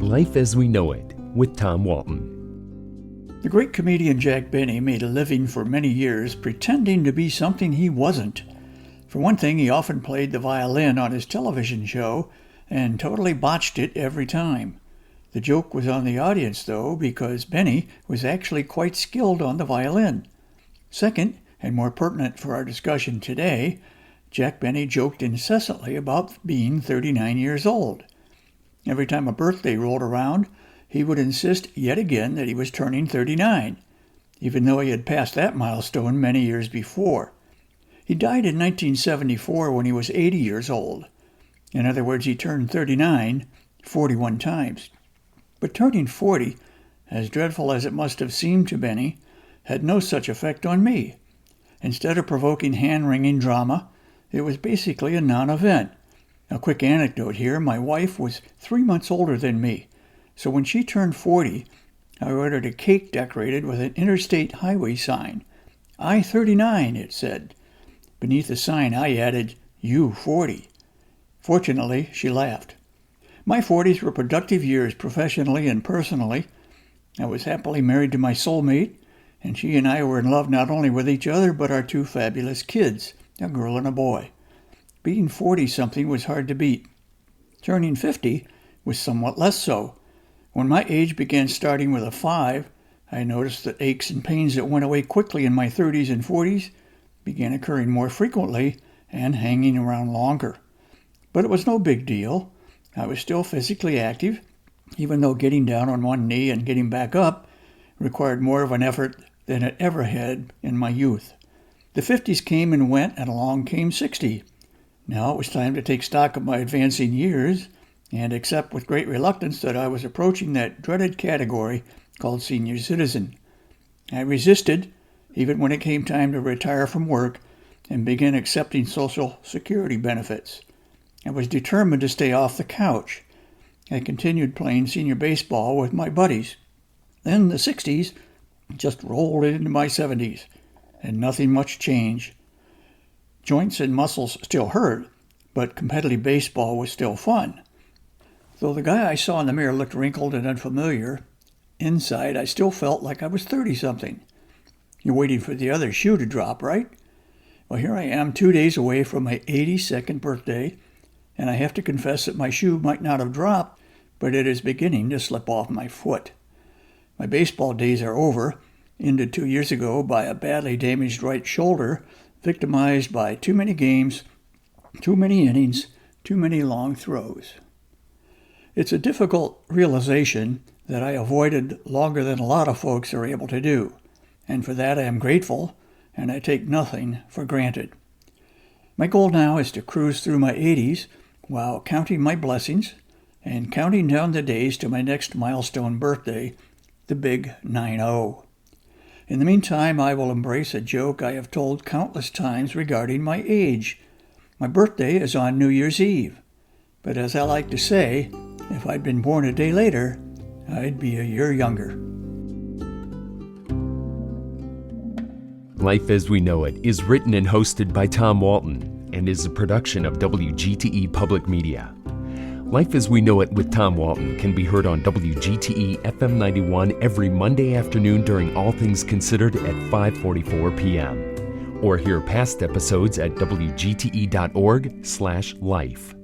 Life as We Know It with Tom Walton. The great comedian Jack Benny made a living for many years pretending to be something he wasn't. For one thing, he often played the violin on his television show and totally botched it every time. The joke was on the audience, though, because Benny was actually quite skilled on the violin. Second, and more pertinent for our discussion today, Jack Benny joked incessantly about being 39 years old. Every time a birthday rolled around, he would insist yet again that he was turning 39, even though he had passed that milestone many years before. He died in 1974 when he was 80 years old. In other words, he turned 39 41 times. But turning 40, as dreadful as it must have seemed to Benny, had no such effect on me. Instead of provoking hand-wringing drama, it was basically a non-event. A quick anecdote here, my wife was 3 months older than me, so when she turned 40, I ordered a cake decorated with an interstate highway sign. I-39, it said. Beneath the sign, I added, You 40. Fortunately, she laughed. My 40s were productive years professionally and personally. I was happily married to my soulmate, and she and I were in love not only with each other, but our two fabulous kids, a girl and a boy. Being 40-something was hard to beat. Turning 50 was somewhat less so. When my age began starting with a 5, I noticed that aches and pains that went away quickly in my 30s and 40s began occurring more frequently and hanging around longer. But it was no big deal. I was still physically active, even though getting down on one knee and getting back up required more of an effort than it ever had in my youth. The 50s came and went, and along came 60. Now it was time to take stock of my advancing years and accept with great reluctance that I was approaching that dreaded category called senior citizen. I resisted, even when it came time to retire from work and begin accepting Social Security benefits. I was determined to stay off the couch. I continued playing senior baseball with my buddies. Then the 60s just rolled into my 70s, and nothing much changed. Joints and muscles still hurt, but competitive baseball was still fun. Though the guy I saw in the mirror looked wrinkled and unfamiliar, inside I still felt like I was 30-something. You're waiting for the other shoe to drop, right? Well, here I am 2 days away from my 82nd birthday, and I have to confess that my shoe might not have dropped, but it is beginning to slip off my foot. My baseball days are over, ended 2 years ago by a badly damaged right shoulder, victimized by too many games, too many innings, too many long throws. It's a difficult realization that I avoided longer than a lot of folks are able to do, and for that I am grateful, and I take nothing for granted. My goal now is to cruise through my 80s while counting my blessings and counting down the days to my next milestone birthday, the big 9-0. In the meantime, I will embrace a joke I have told countless times regarding my age. My birthday is on New Year's Eve, but as I like to say, if I'd been born a day later, I'd be a year younger. Life as We Know It is written and hosted by Tom Walton and is a production of WGTE Public Media. Life as We Know It with Tom Walton can be heard on WGTE FM 91 every Monday afternoon during All Things Considered at 5:44 p.m. Or hear past episodes at wgte.org/life.